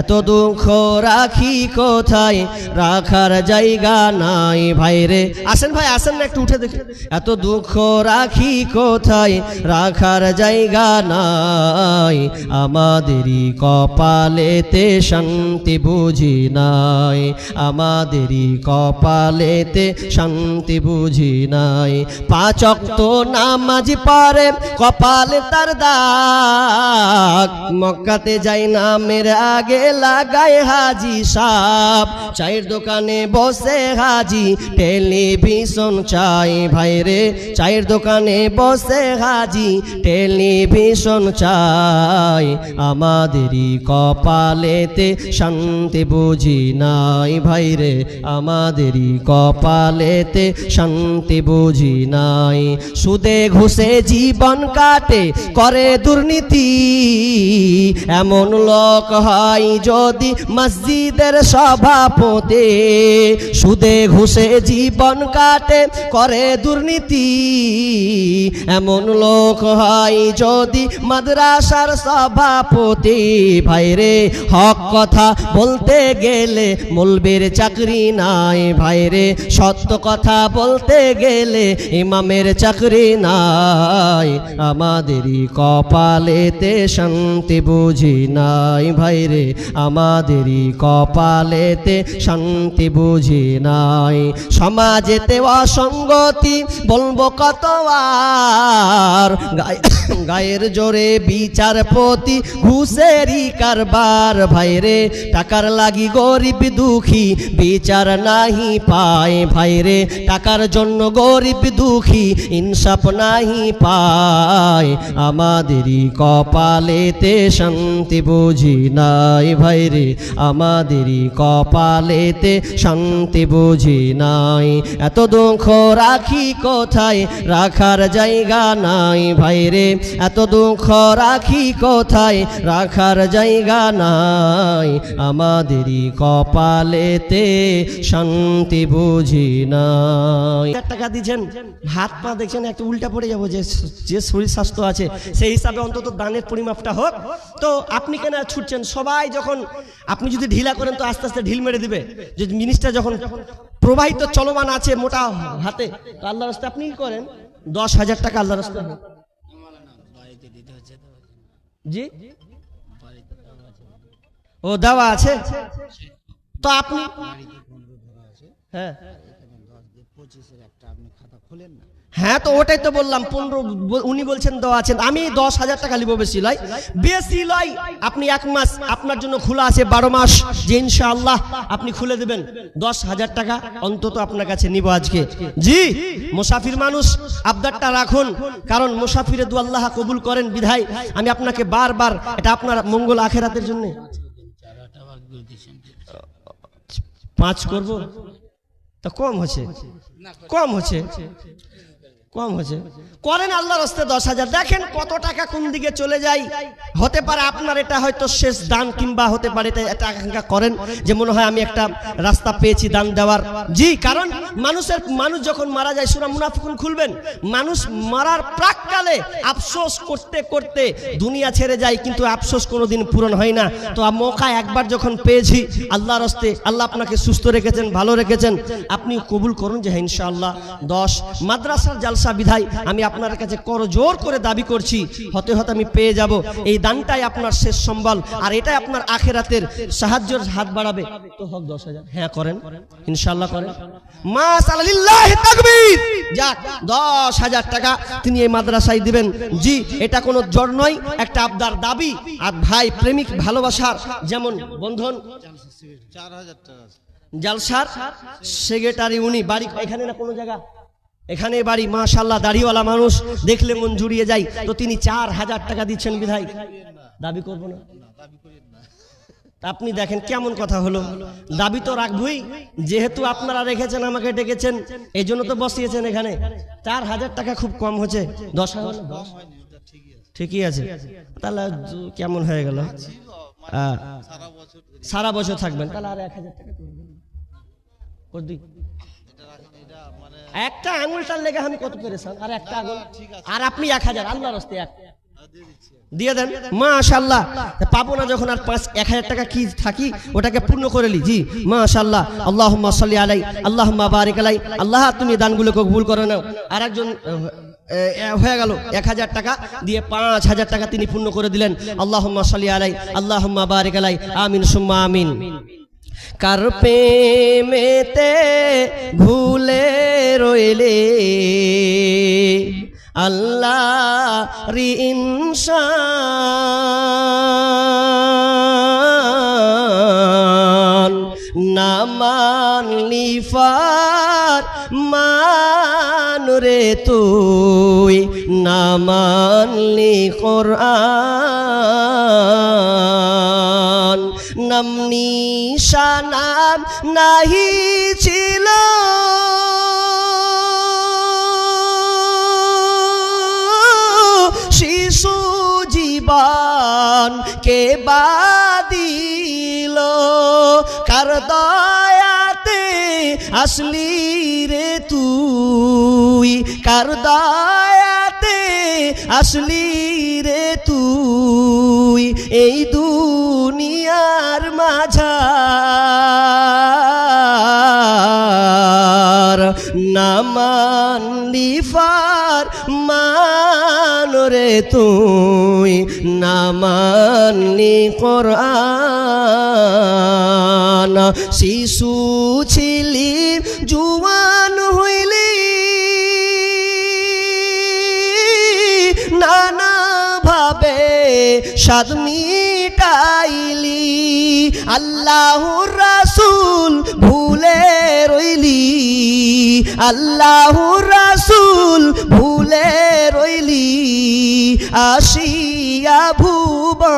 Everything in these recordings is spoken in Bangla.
এত দুঃখ রাখি কোথায়, রাখার জায়গা নাই ভাইরে। আসেন ভাই, আসেন না, একটু উঠে দেখি। এত দুঃখ রাখি কোথায়, রাখার জায়গা নাই, আমাদেরই কপালেতে শান্তি বুঝি নাই, আমাদেরই কপালেতে শান্তি বুঝি নাই। 5 ওয়াক্ত নামাজ পড়ে কপালে তার দাগ, মক্কাতে যাই নামের আগে লাগায় হাজি সাহেব, চায়ের দোকানে বসে হাজি টেলিভিশন চাই ভাইরে, চায়ের দোকানে বসে হাজি টেলিভিশন চাই, আমাদেরই কপালেতে শান্তি বুঝি নাই ভাইরে, আমাদেরই কপালেতে শান্তি বুঝি নাই। সুদে ঘুষে জীবন কাটে করে দুর্নীতি, এমন লোক হয় যদি মসজিদের সভাপতি। সুদে ঘুষে জীবন কাটে করে দুর্নীতি, এমন লোক হয় যদি মাদ্রাসার সভাপতি ভাইরে। হক কথা বলতে গেলে মৌলবীর চাকরি নাই ভাইরে, সত্য কথা বলতে গেলে ইমামের চাকরি নাই, আমাদেরই কপালেতে শান্তি বুঝি নাই ভাইরে, আমাদেরই কপালেতে শান্তি বুঝি নাই। সমাজেতে অসঙ্গতি বলবো কত আর, গায়ের জোরে বিচারপতি ঘুষেরই কারবার ভাইরে, টাকার লাগি গরিব দুঃখী বিচার নাহি পায় ভাইরে, টাকার জন্য গরিব দুঃখী ইনসাফ নাহি পায়, আমাদেরই কপালেতে শান্তি বুঝি নাই ভাইরে, আমাদেরই কপালেতে শান্তি বুঝি নাই। এত দুঃখ রাখি কোথায়, রাখার জায়গা নাই ভাইরে, এত দুঃখ রাখি কোথায়, রাখার জায়গা নাই, আমাদেরই কপালেতে শান্তি বুঝি নাই। টাকা দিচ্ছেন, হাত পা দেখছেন একটা উল্টা পড়ে যাবো, যে শরীর স্বাস্থ্য আছে সেই হিসাবে অন্তত দানের পরিমাপটা হোক। তো আপনি কেন ছুটছেন? সবাই যখন আপনি যদি ঢিলা করেন তো আস্তে আস্তে ঢিল মেরে দিবে। যে জিনিসটা যখন প্রবাহিত চলমান আছে মোটা হাতে, তো আল্লাহর রাস্তায় আপনি কি করেন? 10,000 টাকা আল্লাহর রাস্তায়। জি, ও দেওয়া আছে তো আপনি, হ্যাঁ হ্যাঁ, তো ওটাই তো বললাম 15, উনি বলছেন দেওয়া আছেন, আমি 10,000 টাকা নিব, বেশি লয়, বেশি লয়। আপনি 1 মাস আপনার জন্য খোলা আছে, 12 মাস যে ইনশাআল্লাহ আপনি খুলে দেবেন, 10,000 টাকা অন্তত আপনার কাছে নিব আজকে। জি, মুসাফির মানুষ আবদারটা রাখুন, কারণ মুসাফিরে দু আল্লাহ কবুল করেন বিধায় আমি আপনাকে বারবার, এটা আপনার মঙ্গল আখেরাতের জন্য 5 করব, তা কম হচ্ছে, কম হচ্ছে, কম হচ্ছে, করেন আল্লাহর রাস্তায় 10,000। দেখেন কত টাকা কোন দিকে চলে যায়। হতে পারে আপনার এটা হয়তো শেষ দান, কিংবা হতে পারে এটা আকাঙ্ক্ষা করেন যে মনে হয় আমি একটা রাস্তা পেয়েছি দান দেওয়ার। জি, কারণ মানুষ যখন মারা যায়, সূরা মুনাফিকুন খুলবেন, মানুষ মারার প্রাককালে আফসোস করতে করতে দুনিয়া ছেড়ে যায়, কিন্তু আফসোস কোনোদিন পূরণ হয় না। তো মৌকা একবার যখন পেয়েছি আল্লাহর রাস্তায়, আল্লাহ আপনাকে সুস্থ রেখেছেন, ভালো রেখেছেন, আপনি কবুল করুন যে হ্যাঁ ইনশাআল্লাহ 10 মাদ্রাসার জালসা বিধায় আমি আপনার কাছে করজোর করে দাবি করছি, হতে হতে আমি পেয়ে যাব। এই দানটাই আপনার শেষ সম্বল, আর এটাই আপনার আখেরাতের সাহায্যের হাত বাড়াবে। তো হোক 10,000, হ্যাঁ করেন ইনশাআল্লাহ, করেন। মাশাআল্লাহ, লিল্লাহি তাকবীর। যাক, 10,000 টাকা তিনি এই মাদ্রাসায় দিবেন। জি, এটা কোনো জোর নয়, একটা আবদার দাবি। আর ভাই প্রেমিক ভালোবাসার যেমন বন্ধন, 4,000 টাকা জালসার সেক্রেটারি, উনি বাড়ি এখানে না কোনো জায়গা, এখানে বাড়ি, মাশাআল্লাহ দাড়িওয়ালা মানুষ, দেখলে মন জুড়িয়ে যায়। তো তিনি 4,000 টাকা দিচ্ছেন বিধায় দাবি করবো না। আপনি দেখেন কেমন কথা হলো, দাবি তো রাখবই, যেহেতু আপনারা রেখেছেন, আমাকে ডেকেছেন, এই জন্য তো বসিয়েছেন এখানে। 4,000 টাকা খুব কম হচ্ছে, 10,000 ঠিকই আছে, তাহলে কেমন হয়ে গেল? সারা বছর থাকবেন, তাহলে আর 1,000 টাকা একটা আঙুলটার লেগে আমি কত পেরেছেন, আর একটা আঙুল, আর আপনি 1,000 আল্লাহর রাস্তায় দিয়ে দেন মাশাআল্লাহ। পাবো না যখন আর 1000 টাকা কি থাকি ওটাকে পূর্ণ করে লি। জি মাশাআল্লাহ। আল্লাহুম্মা সাল্লি আলাই আল্লাহুম্মা বারিক আলাই। আল্লাহ তুমি দানগুলোকে কবুল করে নাও। আর একজন হয়ে গেল 1000 টাকা দিয়ে 5000 টাকা তিনি পূর্ণ করে দিলেন। আল্লাহুম্মা সাল্লি আলাই আল্লাহুম্মা বারিক আলাই। আমিন সুম্মা আমিন। কার প্রেমেতে ভুলে রইলে আল্লাহর ইনসান না মানলি ফার মান রে তুই না মানলি কোরআন নাম নিশানাম নাহি ছিল শিশু জীবন কে বাদিল কার দয়াতে আসলি রে তুই কার দয়াতে আসলি রে তুই এই দুনিয়ার মাঝার না মানলি ফার মান রে তুই না মানলি কোরআন শিশু ছিলি জুয়ান হইলি নানা ভাবে স্বাদ মিটাইলি আল্লাহর রাসূল ভুলে রইলি আল্লাহর রাসূল ভুলে রইলি আসিয়া ভুবন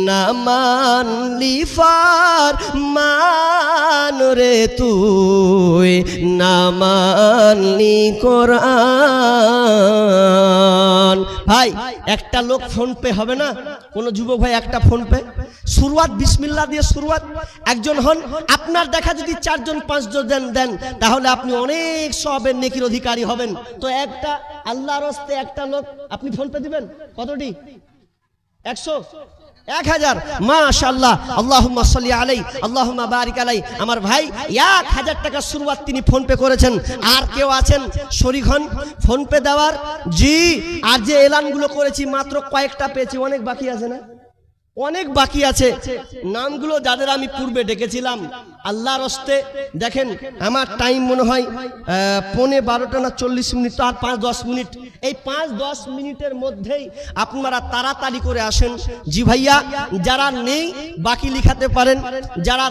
না মানলি ফার মান রে তুই না মানলি কোরআন। ভাই একটা লোক ফোন পে হবে না? কোন যুবক ভাই একটা ফোন পে শুরুয়াত বিসমিল্লাহ দিয়ে শুরুয়াত একজন হন। আপনার দেখা যদি 4 জন 5 জন দেন তাহলে আপনি অনেক সওয়াবের নেকির অধিকারী হবেন। তো একটা আল্লাহর রাস্তায় একটা লোক আপনি ফোন পে দিবেন কতটি? 100 1000 মাশাআল্লাহ। আল্লাহুম্মা সাল্লি আলাই আল্লাহুম্মা বারিক আলাই। আমার ভাই 1000 টাকা শুরুয়াত তিনি ফোন পে করেছেন। আর কেউ আছেন শরীক হন ফোন পে দেওয়ার? জি। আর যে এলানগুলো করেছি মাত্র কয়েকটা পেয়েছি, অনেক বাকি আছে না? অনেক বাকি আছে। নামগুলো যাদের আমি পূর্বে ডেকেছিলাম আল্লাহর হস্তে দেখেন আমার টাইম মনে হয় 12:15 না 40 মিনিট, আর 5-10 মিনিট। এই 5-10 মিনিটের মধ্যেই আপনারা তাড়াতাড়ি করে আসেন। জি ভাইয়া, যারা নেই বাকি লিখাতে পারেন। যারা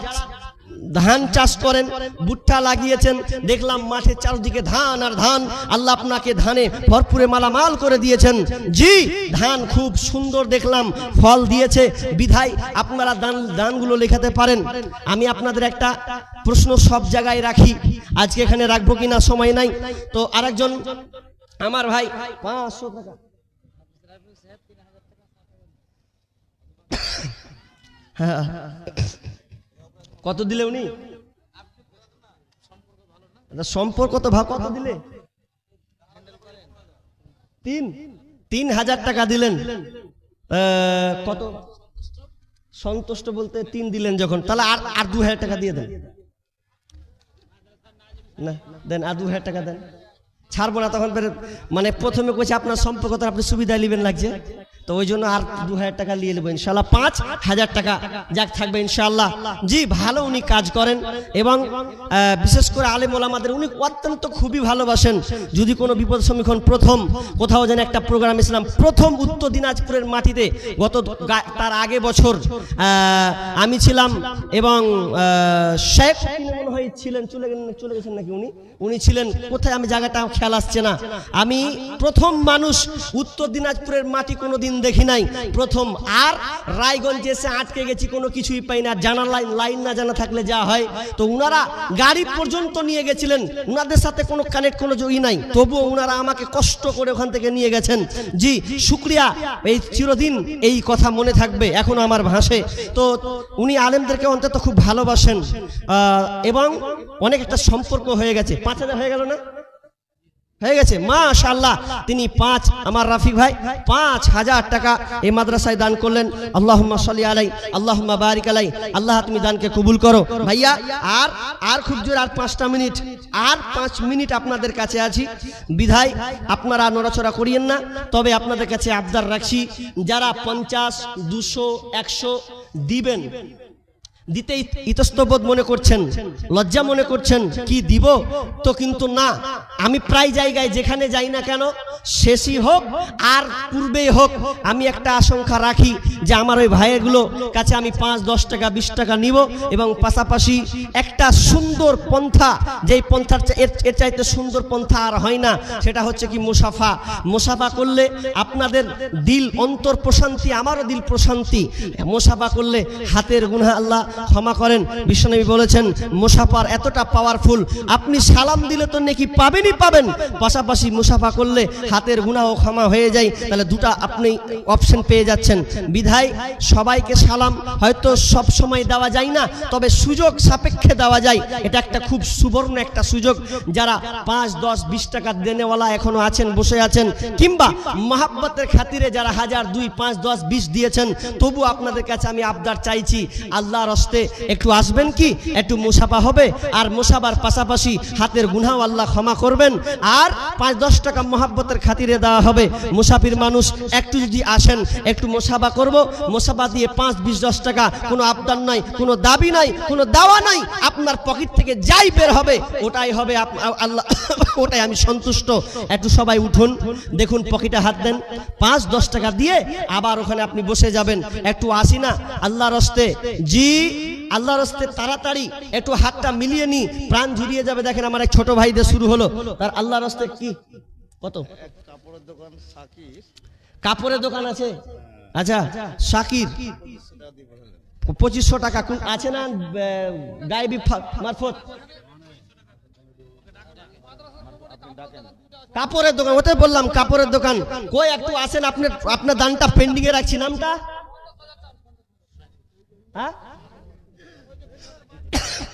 ধান চাষ করেন ভুট্টা লাগিয়েছেন দেখলাম মাঠে চারদিকে ধান আর ধান, আল্লাহ আপনাকে ধানে ভরপুরে মালামাল করে দিয়েছেন। জি ধান খুব সুন্দর দেখলাম ফল দিয়েছে, বিধায় আপনারা দানগুলো লেখাতে পারেন। আমি আপনাদের একটা প্রশ্ন সব জায়গায় রাখি, আজকে এখানে রাখবো কিনা সময় নাই। তো আরেকজন আমার ভাই 500 টাকা হ্যাঁ কত দিলে উনি? সম্পর্ক তো ভাব কত দিলে? 3000 টাকা দিলেন। কত সন্তুষ্ট বলতে 3 দিলেন যখন, তাহলে আর 2000 টাকা দিয়ে দেন না, দেন আর 2000 টাকা দেন, ছাড়বো না তখন। মানে প্রথমে কইছে আপনার সম্পর্ক তো আপনি সুবিধা নেবেন লাগছে, তো ওই জন্য আর 2000 টাকা নিয়ে নেবো ইনশাল্লাহ। 5000 টাকা যাক থাকবে ইনশাল্লাহ। জি ভালো উনি কাজ করেন এবং বিশেষ করে আলেম ওলামাদের উনি অত্যন্ত খুবই ভালোবাসেন। যদি কোনো বিপদ সম্মুখীন প্রথম কোথাও যেন একটা প্রোগ্রাম এসেছিলাম, প্রথম উত্তর দিনাজপুরের মাটিতে গত তার আগে বছর আমি ছিলাম এবং শেখ মনে হয় ছিলেন, চলে গেছেন নাকি উনি ছিলেন কোথায় আমি জায়গাটা খেয়াল আসছে না। আমি প্রথম মানুষ উত্তর দিনাজপুরের মাটি কোনোদিন দেখি নাই, প্রথম। আর রায়গঞ্জে এসে আটকে গেছি, কোনো কিছুই পাই না, জানা লাইন না জানা থাকলে যা হয়। তো উনারা গাড়ি পর্যন্ত নিয়ে গেছিলেন, উনাদের সাথে কোনো কানেক্ট কোনো যোগই নাই, তবুও উনারা আমাকে কষ্ট করে ওখান থেকে নিয়ে গেছেন। জি শুক্রিয়া, এই চিরদিন এই কথা মনে থাকবে, এখনো আমার ভাষে। তো উনি আলেমদেরকে অন্তত খুব ভালোবাসেন এবং অনেক একটা সম্পর্ক হয়ে গেছে। 5000 হয়ে গেল না? হয়ে গেছে মাশাআল্লাহ। তিনি আমার রাফিক ভাই 5,000 টাকা এই মাদ্রাসায় দান করলেন। আল্লাহুম্মা সাল্লি আলাই, আল্লাহুম্মা বারিক আলাই। আল্লাহ তুমি দানকে কবুল করো। ভাইয়া আর খুব জোর আর 5টা মিনিট, আর 5 মিনিট আপনাদের কাছে আছি। বিধায় আপনারা নড়াচড়া করিয়েন না। তবে আপনাদের কাছে আবদার রাখছি, যারা 50, 200, 100 দিবেন, দিতে ইতস্তবোধ মনে করছেন, লজ্জা মনে করছেন কি দিব, তো কিন্তু না। আমি প্রায় জায়গায় যেখানে যাই না কেন, শেষই হোক আর পূর্বেই হোক, আমি একটা আশঙ্কা রাখি যে আমার ওই ভাইয়েরগুলো কাছে আমি 5, 10 টাকা, 20 টাকা নিব, এবং পাশাপাশি একটা সুন্দর পন্থা, যেই পন্থার এর চাইতে সুন্দর পন্থা আর হয় না, সেটা হচ্ছে কি মুসাফা। মুসাফা করলে আপনাদের দিল অন্তর প্রশান্তি, আমারও দিল প্রশান্তি। মুসাফা করলে হাতের গুনাহ আল্লাহ ক্ষমা করেন। বিশ্বনবী বলেছেন মুসাফার এতটা পাওয়ারফুল, আপনি সালাম দিলে তো নেকি পাবেনই পাবেন, পাশাপাশি মুসাফা করলে হাতের গুনাহ ক্ষমা হয়ে যায়। তাহলে দুটা আপনি অপশন পেয়ে যাচ্ছেন। বিধায় সবাইকে সালাম হয়তো সব সময় দেওয়া যায় না, তবে সুযোগ সাপেক্ষে দেওয়া যায়। এটা একটা খুব সুবর্ণ একটা সুযোগ। যারা 5, 10, 20 টাকা দেনেওয়ালা এখনো আছেন, বসে আছেন, কিংবা মহাব্বতের খাতিরে যারা 1000, 2, 5, 10, 20 দিয়েছেন, তবু আপনাদের কাছে আমি আবদার চাইছি, আল্লাহর হস্তে একটু আসবেন কি, একটু মুসাফা হবে। আর মুসাফার পাশাপাশি হাতের গুনাহ আল্লাহ ক্ষমা করবেন। আর 5, 10 টাকা মহাব্বতের খাতিরে দেওয়া হবে। মুসাফির মানুষ একটু যদি আসেন, একটু মুসাফা করব, মুসাফা দিয়ে 5, 20, 10 টাকা, কোনো আবদার নাই, কোনো দাবি নাই, কোনো দাওয়া নাই, আপনার পকেট থেকে যাই বের হবে ওটাই হবে আল্লাহ, ওটাই আমি সন্তুষ্ট। একটু সবাই উঠুন, দেখুন পকেটে হাত দেন, 5, 10 টাকা দিয়ে আবার ওখানে আপনি বসে যাবেন। একটু আসি না আল্লাহর হস্তে, জি আল্লাহর হস্তে তাড়াতাড়ি একটু হাতটা মিলিয়ে নি, প্রাণ ঝুরিয়ে যাবে। দেখেন আমার এক ছোট ভাইদের শুরু হলো, তার আল্লাহর হস্তে কি কত কাপড়ের দোকান সাকির, কাপড়ের দোকান আছে, আচ্ছা শাকির 2500 টাকা আছে না গায়েবী মারফত কাপড়ের দোকান, ওতে বললাম কাপড়ের দোকান। কই একটু আসেন, আপনার দানটা পেন্ডিং এ রাখছি। নামটা হ্যাঁ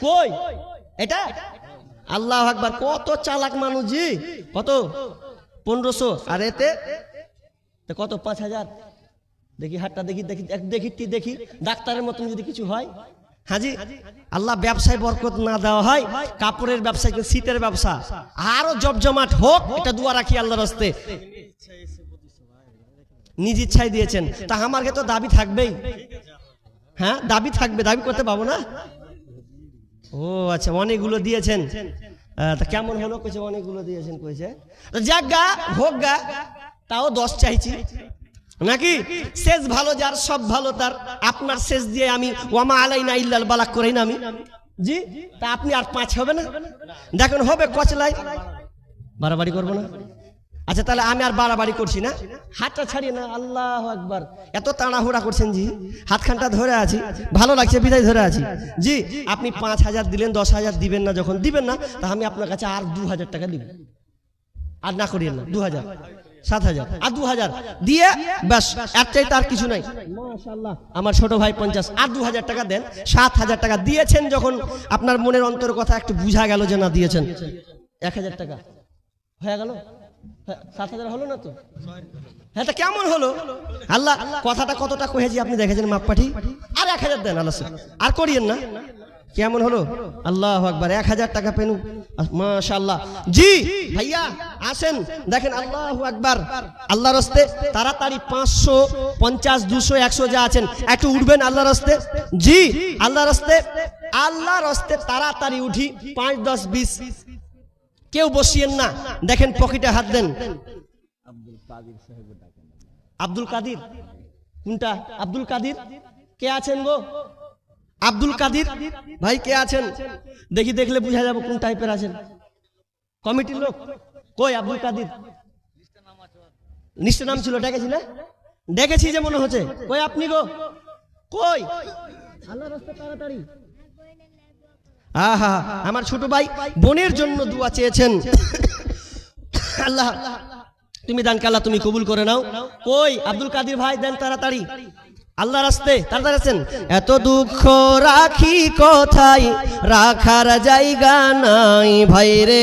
কই এটা? আল্লাহ আকবার, কত চালাক মানুষ জি। কত 1500, আর এতে কত 5000। দেখি হাতটা দেখি দেখি দেখি দেখি, ডাক্তারের মতন যদি কিছু হয়। হাজি আল্লাহ ব্যবসায় বরকত না দেওয়া হয়, কাপড়ের ব্যবসায়, শীতের ব্যবসা আরো জমজমাট হোক, এটা দোয়া রাখি আল্লাহর হস্তে। নিজ ইচ্ছায় দিয়েছেন, তা আমার তো দাবি থাকবেই। হ্যাঁ দাবি থাকবে, দাবি করতে পাবো না। ও আচ্ছা, অনেকগুলো দিয়েছেন, তা কেমন হলো? কইছে অনেকগুলো দিয়েছেন, কইছে যাক গা হোক গা, তাও 10 চাইছি নাকি? শেষ ভালো যার, সব ভালো তার। আপনার শেষ দিয়ে আমি ওয়ামা আলাইনা ইল্লাল বালাগ করি না আমি, জি। তা আপনি আর 5 হবে না? দেখুন হবে কচলাই, বাড়াবাড়ি করবো না। আচ্ছা তাহলে আমি আর বাড়াবাড়ি করছি না, হাতটা ছাড়িয়ে না। আল্লাহু আকবার, এত তাড়াহুড়া করছেন জি, হাতখানটা ধরে আছি, ভালো লাগছে বিদায় ধরে আছি জি। আপনি 5000 দিলেন, 10000 দিবেন না, যখন দিবেন না, তা আমি আপনার কাছে আর 2000 টাকা দিব। আর না করিয়েন না, 2000, 7000 আর 2000 দিয়ে ব্যাস, এর চাইতে আর কিছু নাই। মাশাআল্লাহ, আমার ছোট ভাই 50, আর 2000 টাকা দেন। 7000 টাকা দিয়েছেন যখন, আপনার মনের অন্তর কথা একটু বুঝা গেল যে না দিয়েছেন। 1000 টাকা হয়ে গেল, 7000 হলো না তো? হ্যাঁ, তা কেমন হলো? আল্লাহ কথাটা কতটা কহেছি আপনি দেখেছেন, মাপ পাঠি। আর 1000 দেন আল্লাহ, আর করিয়েন না। কেমন হলো? আল্লাহু আকবার, 1000 টাকা পেনু, মাশাআল্লাহ জি। ভাইয়া আসেন, দেখেন আল্লাহু আকবার, আল্লাহর হস্তে তাড়াতাড়ি 500, 50, 200, 100 যা আছেন একটু উঠবেন আল্লাহর হস্তে জি। আল্লাহর হস্তে তাড়াতাড়ি উঠি, 5, 10, 20, কেউ বসিয়েন না। দেখেন পকেটে হাত দেন। আব্দুল কাদির কোনটা? আব্দুল কাদির কে আছেন গো? আব্দুল কাদির ভাই কে আছেন? দেখি, দেখলে বুঝা যাবে কোন টাইপের আছেন। কমিটির লোক কই? আব্দুল কাদির লিস্টে নাম ছিল, ডেকেছি না? দেখেছি যে মনে হচ্ছে। কই আপনি গো? কই? আল্লাহর রাস্তা তাড়াতাড়ি। আহা, আমার ছোট ভাই বোনের জন্য দোয়া চেয়েছেন। আল্লাহ তুমি দান কালা তুমি কবুল করে নাও। কই আব্দুল কাদির ভাই, দেন তাড়াতাড়ি। আল্লাহ রাস্তে তাড়াতাড়ি আছেন। এত দুঃখ রাখি কোথায়, রাখার জায়গা নাই ভাই রে,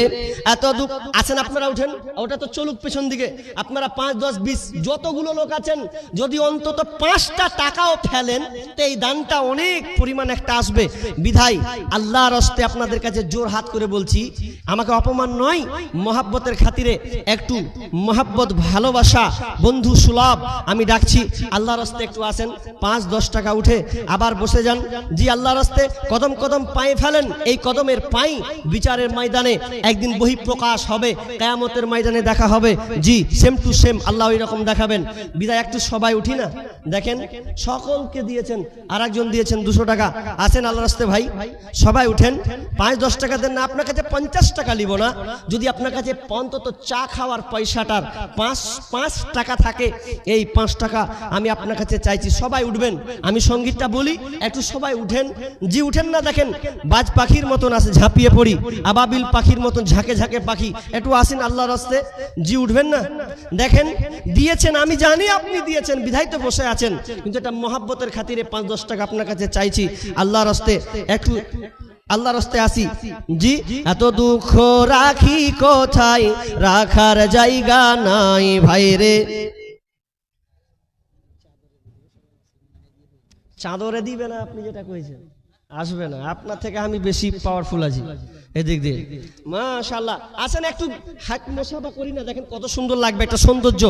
এত দুঃখ। আছেন আপনারা, উঠেন, ওটা তো চলুক পেছন দিকে। আপনারা 5, 10, 20 যতগুলো লোক আছেন, যদি অন্তত 5টা টাকাও ফেলেন তো এই দানটা অনেক পরিমাণ একটা আসবে। বিধায় আল্লাহর রাস্তে আপনাদের কাছে জোর হাত করে বলছি, আমাকে অপমান নয়, মহাব্বতের খাতিরে একটু মহাব্বত ভালোবাসা বন্ধু সুলভ আমি ডাকছি, আল্লাহর রাস্তে একটু আসেন। 5, 10 টাকা উঠে আবার বসে যান। জি আল্লাহর রাস্তে কদম কদম পায়ে ফেলেন। এই কদমের পাই বিচারের ময়দানে একদিন বহি প্রকাশ হবে, কিয়ামতের ময়দানে দেখা হবে। জি সেম টু সেম আল্লাহ ওই রকম দেখাবেন। বিদায় একটু সবাই উঠি না, দেখেন সকলকে দিয়েছেন, আর একজন দিয়েছেন 200 টাকা। আসেন আল্লাহর রাস্তে ভাই, সবাই উঠেন। 5, 10 টাকা দেন না, আপনার কাছে 50 টাকা নিব না। যদি আপনার কাছে অন্তত চা খাওয়ার পয়সাটার 5 টাকা থাকে, এই 5 টাকা আমি আপনার কাছে চাইছি। সবাই উঠবেন, আমি সঙ্গীতটা বলি, একটু সবাই উঠেন। জি উঠেন না, দেখেন বাজ পাখির মতন আছে, ঝাঁপিয়ে পড়ি, আবাবিল পাখির মতন ঝাঁকে ঝাঁকে পাখি। একটু আসেন আল্লাহর রাস্তে। জি উঠবেন না, দেখেন দিয়েছেন, আমি জানি আপনি দিয়েছেন, বিধায় তো বসে আছেন, কিন্তু এটা মহাব্বতের খাতিরে 5, 10 টাকা আপনার কাছে চাইছি আল্লাহর রাস্তে। একটু আল্লাহর রাস্তে আসি। জি এত দুঃখ রাখি কোথায়, রাখার জায়গা নাই ভাই রে। চাদরে দিবে না, আপনি যেটা কইছেন আসবে না, আপনার থেকে আমি বেশি পাওয়ারফুল আছি এদিক দিয়ে। মাশাআল্লাহ, আসেন একটু হাত মোসাফা করি না, দেখেন কত সুন্দর লাগবে একটা সৌন্দর্য।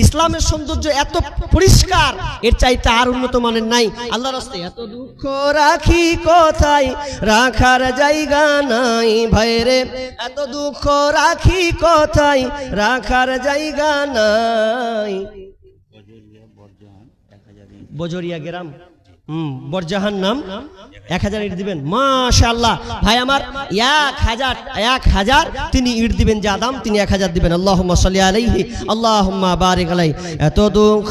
ইসলামের সৌন্দর্য এত পরিষ্কার, এর চাইতে আর উন্নত মানের নাই। আল্লাহর রাস্তে এত দুঃখ রাখি কোথায়, রাখার জায়গা নাই ভাই রে, এত দুঃখ রাখি কোথায়, রাখার জায়গা নাই। বজরিয়া গ্রাম, বরজাহান নাম, 1000 ইট দিবেন। মাশাআল্লাহ ভাই আমার 1000 তিনি ইট দিবেন, যা দাম তিনি 1000 দিবেন। আল্লাহুম্মা সাল্লি আলাইহি, আল্লাহুম্মা বারিক আলাইহি। এত দুঃখ